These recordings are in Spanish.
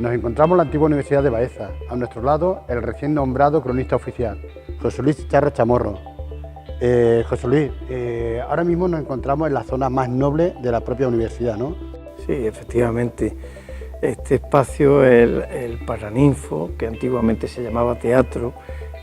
Nos encontramos en la antigua Universidad de Baeza, a nuestro lado el recién nombrado cronista oficial, José Luis Charro Chamorro. José Luis, ahora mismo nos encontramos en la zona más noble de la propia universidad, ¿no? Sí, efectivamente. Este espacio es el Paraninfo, que antiguamente se llamaba teatro,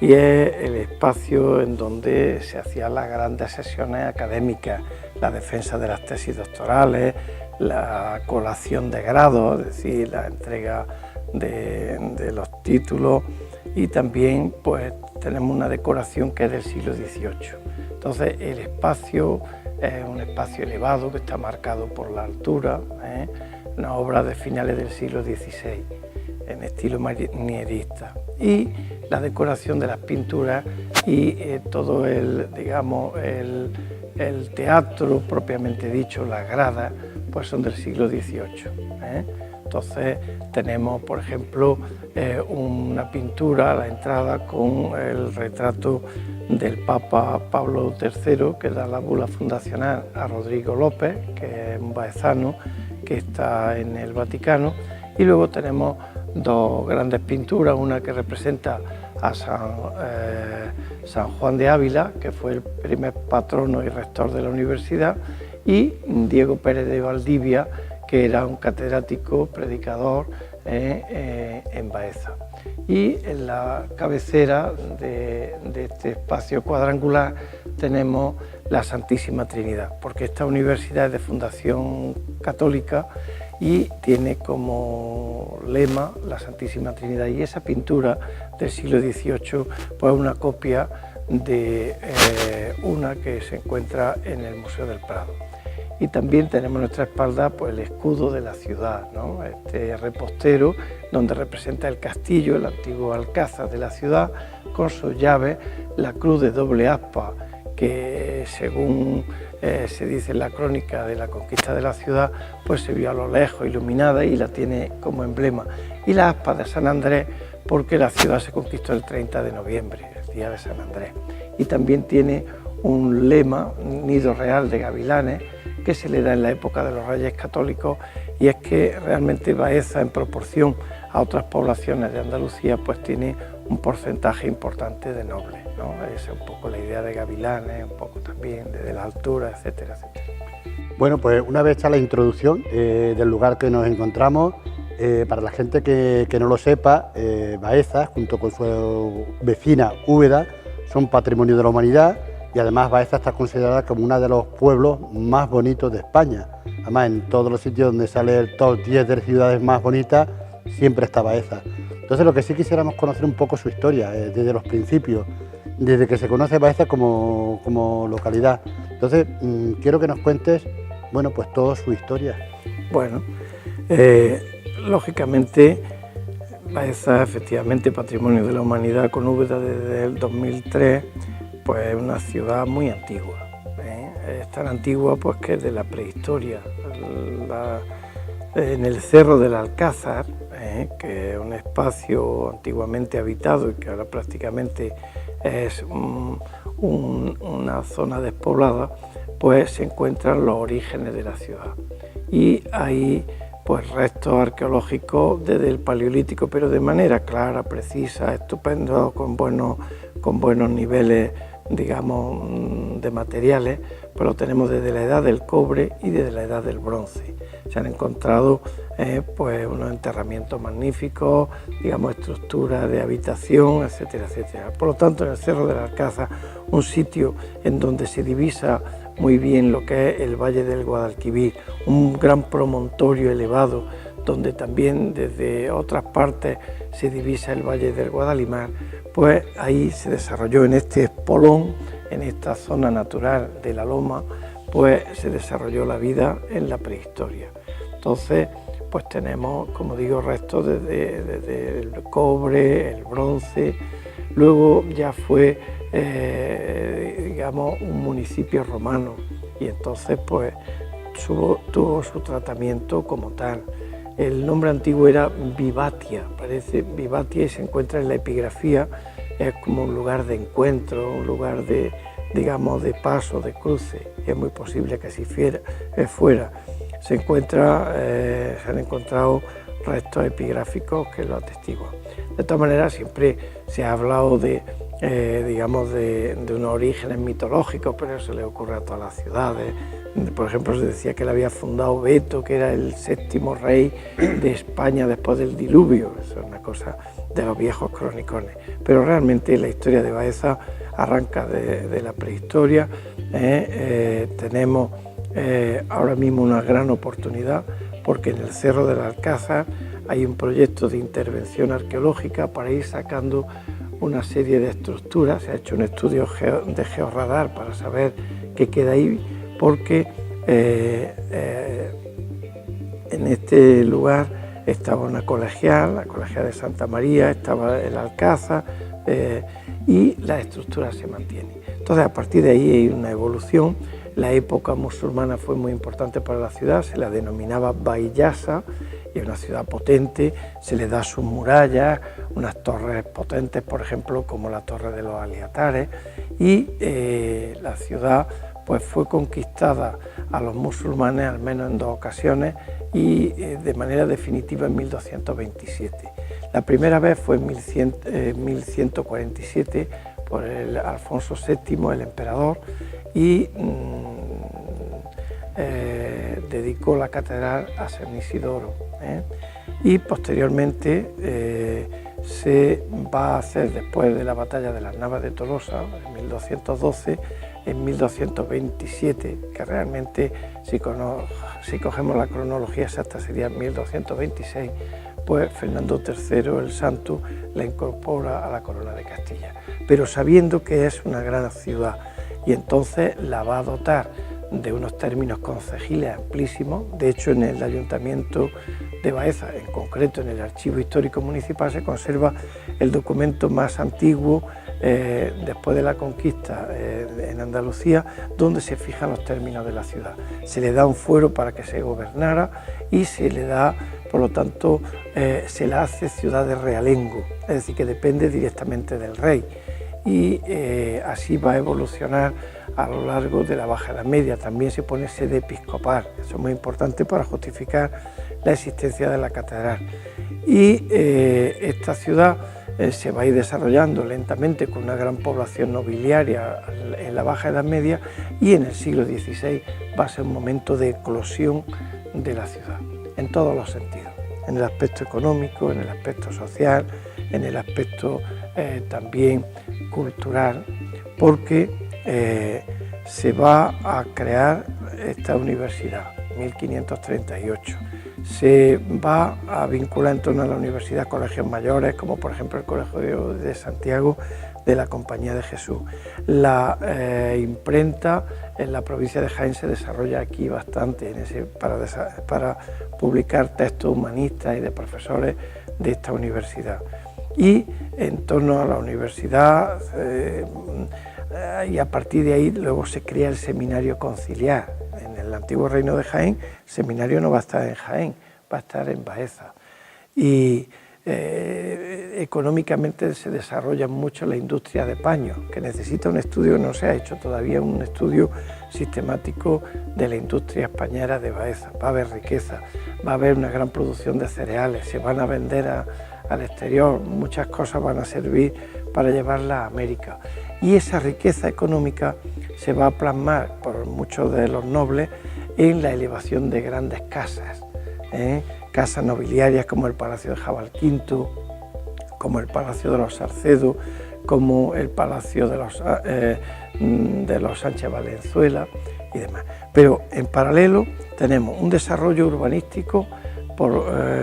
y es el espacio en donde se hacían las grandes sesiones académicas, la defensa de las tesis doctorales, la colación de grados, es decir, la entrega de los títulos, y también pues tenemos una decoración que es del siglo XVIII. Entonces el espacio es un espacio elevado que está marcado por la altura, una obra de finales del siglo XVI en estilo manierista, y la decoración de las pinturas y todo el teatro propiamente dicho, las gradas, pues son del siglo XVIII. Entonces tenemos, por ejemplo, una pintura a la entrada con el retrato del Papa Pablo III, que da la bula fundacional a Rodrigo López, que es un baezano que está en el Vaticano, y luego tenemos dos grandes pinturas, una que representa a San Juan de Ávila, que fue el primer patrono y rector de la universidad, y Diego Pérez de Valdivia, que era un catedrático, predicador en Baeza. Y en la cabecera de este espacio cuadrangular tenemos la Santísima Trinidad, porque esta universidad es de fundación católica y tiene como lema la Santísima Trinidad, y esa pintura del siglo XVIII pues es una copia de una que se encuentra en el Museo del Prado. Y también tenemos a nuestra espalda pues, el escudo de la ciudad, ¿no? Este repostero donde representa el castillo, el antiguo alcázar de la ciudad, con sus llaves, la cruz de doble aspa, que según se dice en la crónica de la conquista de la ciudad, pues se vio a lo lejos iluminada y la tiene como emblema. Y la aspa de San Andrés, porque la ciudad se conquistó el 30 de noviembre, el día de San Andrés. Y también tiene un lema, nido real de gavilanes, que se le da en la época de los Reyes Católicos, y es que realmente Baeza, en proporción a otras poblaciones de Andalucía, pues tiene un porcentaje importante de nobles, ¿no? Esa es un poco la idea de gavilanes, un poco también de la altura, etcétera, etcétera. Bueno, pues una vez hecha la introducción del lugar que nos encontramos, para la gente que no lo sepa, Baeza, junto con su vecina Úbeda, son patrimonio de la humanidad, y además Baeza está considerada como uno de los pueblos más bonitos de España. Además, en todos los sitios donde sale el top 10 de ciudades más bonitas, siempre está Baeza. Entonces, lo que sí quisiéramos conocer un poco su historia, desde los principios, desde que se conoce Baeza como localidad. Entonces, quiero que nos cuentes, bueno, pues toda su historia. Bueno, lógicamente, Baeza, efectivamente, patrimonio de la humanidad con Úbeda desde el 2003, pues es una ciudad muy antigua. Es tan antigua pues que es de la prehistoria. En el Cerro del Alcázar, que es un espacio antiguamente habitado y que ahora prácticamente es una zona despoblada, pues se encuentran los orígenes de la ciudad. Y hay pues restos arqueológicos desde el Paleolítico, pero de manera clara, precisa, estupendo, con buenos niveles, digamos, de materiales, pues lo tenemos desde la edad del cobre y desde la edad del bronce. Se han encontrado pues unos enterramientos magníficos, digamos, estructuras de habitación, etcétera, etcétera. Por lo tanto, en el Cerro del Alcázar, un sitio en donde se divisa muy bien lo que es el Valle del Guadalquivir, un gran promontorio elevado, donde también desde otras partes se divisa el Valle del Guadalimar, pues ahí se desarrolló en este espolón, en esta zona natural de la Loma, pues se desarrolló la vida en la prehistoria. Entonces, pues tenemos, como digo, restos desde el cobre, el bronce. Luego ya fue, digamos, un municipio romano y entonces pues tuvo su tratamiento como tal. El nombre antiguo era Vivatia, parece Vivatia, y se encuentra en la epigrafía, es como un lugar de encuentro, un lugar de, digamos, de paso, de cruce, y es muy posible que así fuera. Se han encontrado restos epigráficos que lo atestiguan. De todas maneras, siempre se ha hablado digamos, de unos orígenes mitológicos, pero eso le ocurre a todas las ciudades. Por ejemplo, se decía que la había fundado Beto, que era el 7º rey de España después del diluvio. Eso es una cosa de los viejos cronicones. Pero realmente la historia de Baeza arranca de la prehistoria. Tenemos ahora mismo una gran oportunidad porque en el Cerro del Alcázar hay un proyecto de intervención arqueológica para ir sacando una serie de estructuras. Se ha hecho un estudio de georradar para saber qué queda ahí, porque en este lugar estaba una colegial, la colegial de Santa María, estaba el Alcázar y la estructura se mantiene. Entonces, a partir de ahí hay una evolución. La época musulmana fue muy importante para la ciudad, se la denominaba Baiyasa, y es una ciudad potente, se le da sus murallas, unas torres potentes, por ejemplo, como la Torre de los Aliatares, y la ciudad pues fue conquistada a los musulmanes al menos en 2 ocasiones y de manera definitiva en 1227. La primera vez fue en 1147 por el Alfonso VII, el emperador, y dedicó la catedral a San Isidoro. Y posteriormente se va a hacer, después de la batalla de las Navas de Tolosa, en 1212, en 1227, que realmente si cogemos la cronología exacta sería 1226, pues Fernando III el Santo la incorpora a la corona de Castilla, pero sabiendo que es una gran ciudad, y entonces la va a dotar de unos términos concejiles amplísimos. De hecho, en el Ayuntamiento de Baeza, en concreto en el Archivo Histórico Municipal, se conserva el documento más antiguo después de la conquista en Andalucía, donde se fijan los términos de la ciudad. Se le da un fuero para que se gobernara y se le da, por lo tanto, se la hace ciudad de realengo, es decir, que depende directamente del rey. Y así va a evolucionar a lo largo de la Baja Edad Media. También se pone sede episcopal, eso es muy importante para justificar la existencia de la catedral. Y esta ciudad se va a ir desarrollando lentamente con una gran población nobiliaria en la Baja Edad Media, y en el siglo XVI va a ser un momento de eclosión de la ciudad, en todos los sentidos, en el aspecto económico, en el aspecto social, en el aspecto también cultural, porque se va a crear esta universidad, 1538. Se va a vincular en torno a la universidad colegios mayores, como por ejemplo el Colegio de Santiago de la Compañía de Jesús. La imprenta en la provincia de Jaén se desarrolla aquí bastante para publicar textos humanistas y de profesores de esta universidad. Y en torno a la universidad, y a partir de ahí luego se crea el seminario conciliar. En el antiguo reino de Jaén, el seminario no va a estar en Jaén, va a estar en Baeza. Y económicamente se desarrolla mucho la industria de paños, que necesita un estudio, no se ha hecho todavía un estudio sistemático de la industria española de Baeza. Va a haber riqueza, va a haber una gran producción de cereales, se van a vender al exterior, muchas cosas van a servir para llevarlas a América. Y esa riqueza económica se va a plasmar por muchos de los nobles en la elevación de grandes casas, casas nobiliarias como el Palacio de Jabalquinto, como el Palacio de los Sarcedo, como el Palacio de los Sánchez Valenzuela y demás. Pero en paralelo tenemos un desarrollo urbanístico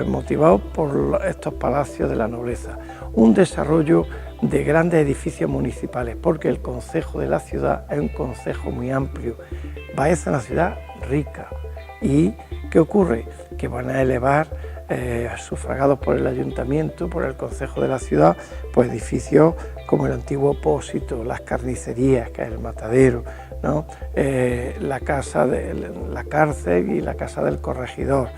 motivado por estos palacios de la nobleza, un desarrollo de grandes edificios municipales, porque el concejo de la ciudad es un concejo muy amplio. Baeza es una ciudad rica ¿Y qué ocurre? Que van a elevar, sufragados por el ayuntamiento, por el concejo de la ciudad, pues edificios como el antiguo Opósito, las carnicerías, que es el matadero, ¿no? La cárcel y la casa del corregidor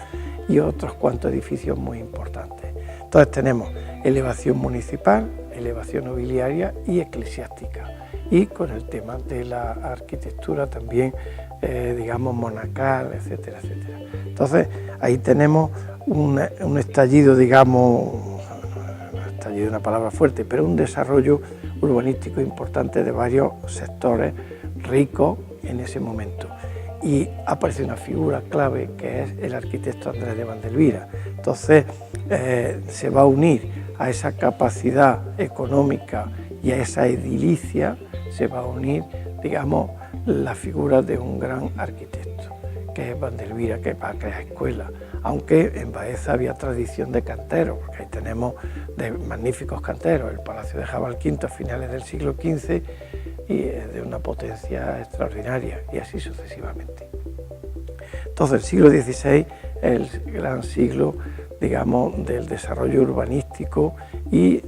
y otros cuantos edificios muy importantes. Entonces tenemos elevación municipal, elevación nobiliaria y eclesiástica, y con el tema de la arquitectura también, digamos, monacal, etcétera, etcétera. Entonces ahí tenemos un estallido, digamos, estallido es una palabra fuerte, pero un desarrollo urbanístico importante de varios sectores ricos en ese momento. Y aparece una figura clave que es el arquitecto Andrés de Vandelvira. Entonces se va a unir a esa capacidad económica y a esa edilicia, se va a unir, digamos, la figura de un gran arquitecto, que es Vandelvira, que va a crear escuelas, aunque en Baeza había tradición de canteros, porque ahí tenemos de magníficos canteros, el Palacio de Jabalquinto a finales del siglo XV, y de una potencia extraordinaria, y así sucesivamente. Entonces el siglo XVI es el gran siglo, digamos, del desarrollo urbanístico y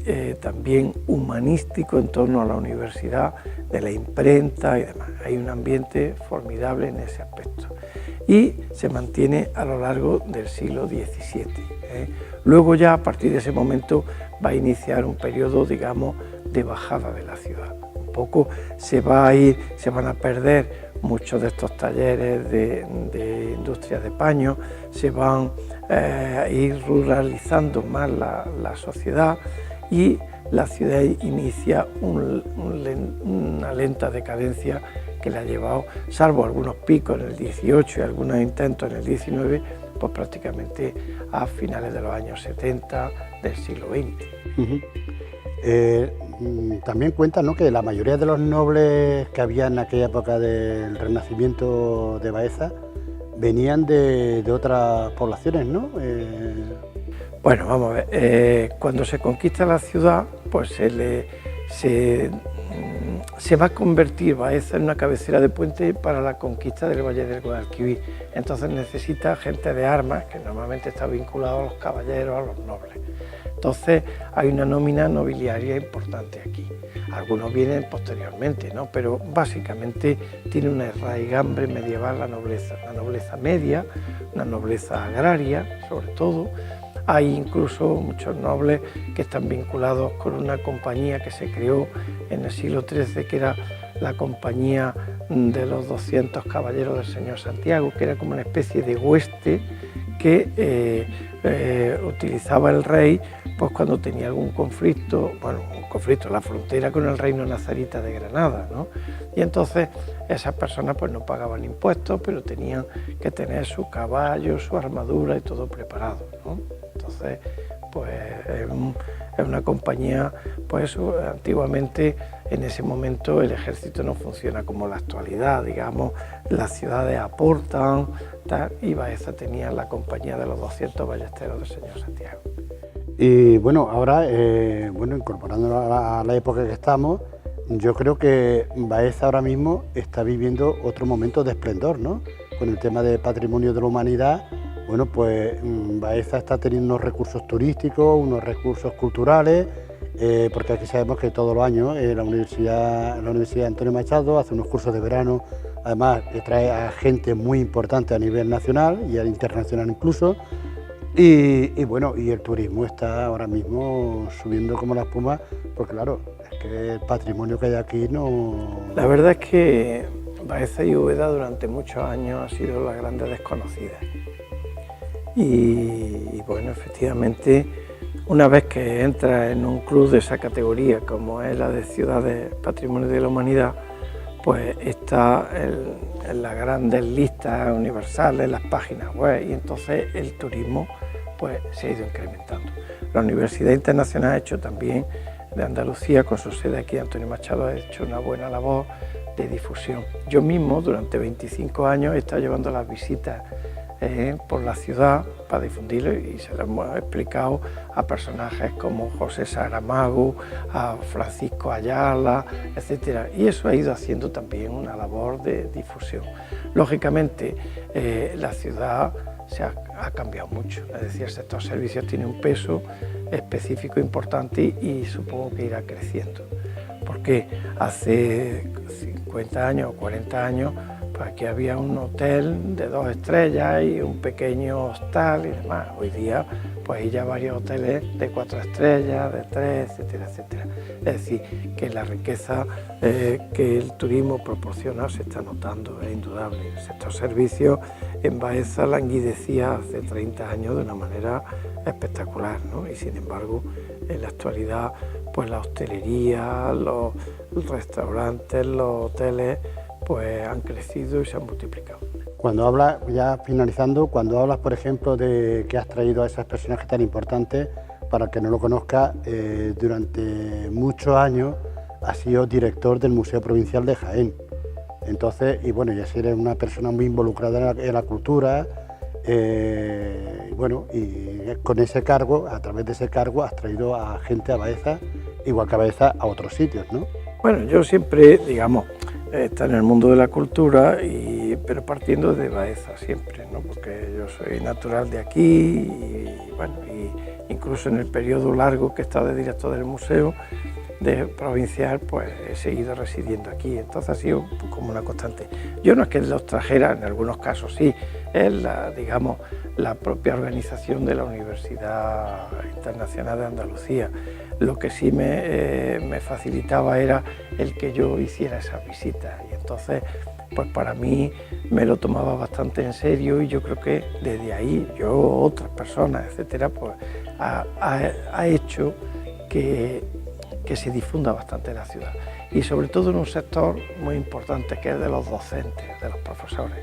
también humanístico en torno a la universidad, de la imprenta y demás. Hay un ambiente formidable en ese aspecto y se mantiene a lo largo del siglo XVII. Luego ya a partir de ese momento va a iniciar un periodo, digamos, de bajada de la ciudad. Un poco se van a perder muchos de estos talleres de industria de paño, se van a ir ruralizando más la sociedad y la ciudad inicia una lenta decadencia que le ha llevado, salvo algunos picos en el 18 y algunos intentos en el 19, pues prácticamente a finales de los años 70 del siglo XX. También cuentan, ¿no?, que la mayoría de los nobles que había en aquella época del Renacimiento de Baeza venían de otras poblaciones, ¿no? Bueno, vamos a ver, cuando se conquista la ciudad, pues se va a convertir Baeza en una cabecera de puente para la conquista del Valle del Guadalquivir. Entonces necesita gente de armas, que normalmente está vinculado a los caballeros, a los nobles. Entonces hay una nómina nobiliaria importante aquí. Algunos vienen posteriormente, ¿no?, pero básicamente tiene una raigambre medieval la nobleza media, una nobleza agraria sobre todo. Hay incluso muchos nobles que están vinculados con una compañía que se creó en el siglo XIII, que era la compañía de los 200 caballeros del Señor Santiago, que era como una especie de hueste que utilizaba el rey pues cuando tenía algún conflicto, bueno, un conflicto en la frontera con el reino nazarita de Granada, ¿no? Y entonces esas personas pues no pagaban impuestos, pero tenían que tener su caballo, su armadura y todo preparado, ¿no? Entonces, pues es una compañía, pues antiguamente en ese momento el ejército no funciona como la actualidad, digamos, las ciudades aportan, tal, y Baeza tenía la compañía de los 200 ballesteros del Señor Santiago. Y bueno, ahora, incorporándonos a la época que estamos, yo creo que Baeza ahora mismo está viviendo otro momento de esplendor, ¿no? Con el tema de patrimonio de la humanidad. Bueno, pues Baeza está teniendo unos recursos turísticos, unos recursos culturales, porque aquí sabemos que todos los años la Universidad Antonio Machado hace unos cursos de verano, además trae a gente muy importante a nivel nacional y internacional incluso, y bueno, y el turismo está ahora mismo subiendo como la espuma, porque claro, es que el patrimonio que hay aquí no... La verdad es que Baeza y Úbeda durante muchos años han sido las grandes desconocidas. Y bueno, efectivamente, una vez que entra en un club de esa categoría, como es la de Ciudades Patrimonio de la Humanidad, pues está en las grandes listas universales, en las páginas web, y entonces el turismo pues se ha ido incrementando. La Universidad Internacional ha hecho también, de Andalucía, con su sede aquí, Antonio Machado, ha hecho una buena labor de difusión. Yo mismo, durante 25 años, he estado llevando las visitas por la ciudad para difundirlo, y se lo hemos explicado a personajes como José Saramago, a Francisco Ayala, etc. Y eso ha ido haciendo también una labor de difusión. Lógicamente, la ciudad ha cambiado mucho, es decir, el sector servicios tiene un peso específico importante y supongo que irá creciendo, porque hace 50 años o 40 años pues aquí había un hotel de 2 estrellas y un pequeño hostal y demás. Hoy día pues hay ya varios hoteles de 4 estrellas, de 3, etcétera, etcétera. Es decir, que la riqueza que el turismo proporciona se está notando, es indudable. El sector servicios en Baeza languidecía hace 30 años de una manera espectacular, ¿no? Y sin embargo, en la actualidad, pues la hostelería, los restaurantes, los hoteles, pues han crecido y se han multiplicado. Cuando hablas, ya finalizando, cuando hablas, por ejemplo, de que has traído a esas personajes tan importantes, para el que no lo conozca, durante muchos años has sido director del Museo Provincial de Jaén. Entonces, y bueno, ya eres una persona muy involucrada en la cultura, bueno, y con ese cargo, a través de ese cargo, has traído a gente a Baeza, igual que a Baeza, a otros sitios, ¿no? Bueno, yo siempre, digamos, está en el mundo de la cultura, pero partiendo de Baeza siempre, ¿no? Porque yo soy natural de aquí y, bueno, y incluso en el periodo largo que he estado de director del museo provincial, pues he seguido residiendo aquí, entonces ha sido como una constante. Yo no es que los trajera, en algunos casos sí, es digamos, la propia organización de la Universidad Internacional de Andalucía. Lo que sí me facilitaba era el que yo hiciera esas visitas, y entonces pues para mí me lo tomaba bastante en serio, y yo creo que desde ahí yo, otras personas, etcétera, pues ha hecho que se difunda bastante la ciudad, y sobre todo en un sector muy importante que es de los docentes, de los profesores,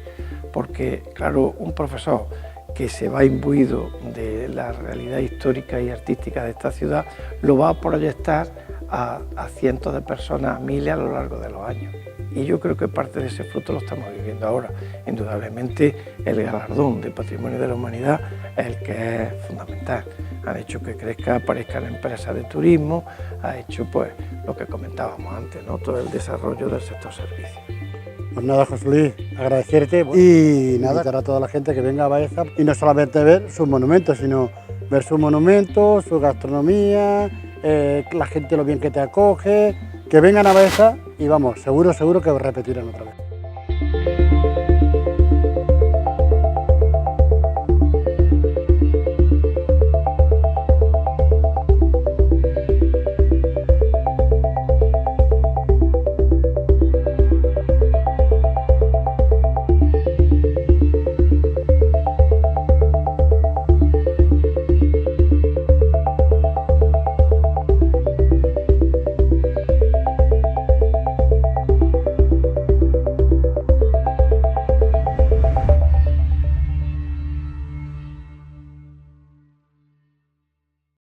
porque claro, un profesor que se va imbuido de la realidad histórica y artística de esta ciudad, lo va a proyectar a cientos de personas, a miles a lo largo de los años. Y yo creo que parte de ese fruto lo estamos viviendo ahora. Indudablemente el galardón de Patrimonio de la Humanidad es el que es fundamental. Han hecho que crezca, aparezcan empresas de turismo, ha hecho pues lo que comentábamos antes, ¿no? Todo el desarrollo del sector servicios. Pues nada, José Luis, agradecerte y nada, invitar a toda la gente que venga a Baeza, y no solamente ver sus monumentos, sino ver sus monumentos, su gastronomía, la gente lo bien que te acoge, que vengan a Baeza y vamos, seguro que repetirán otra vez.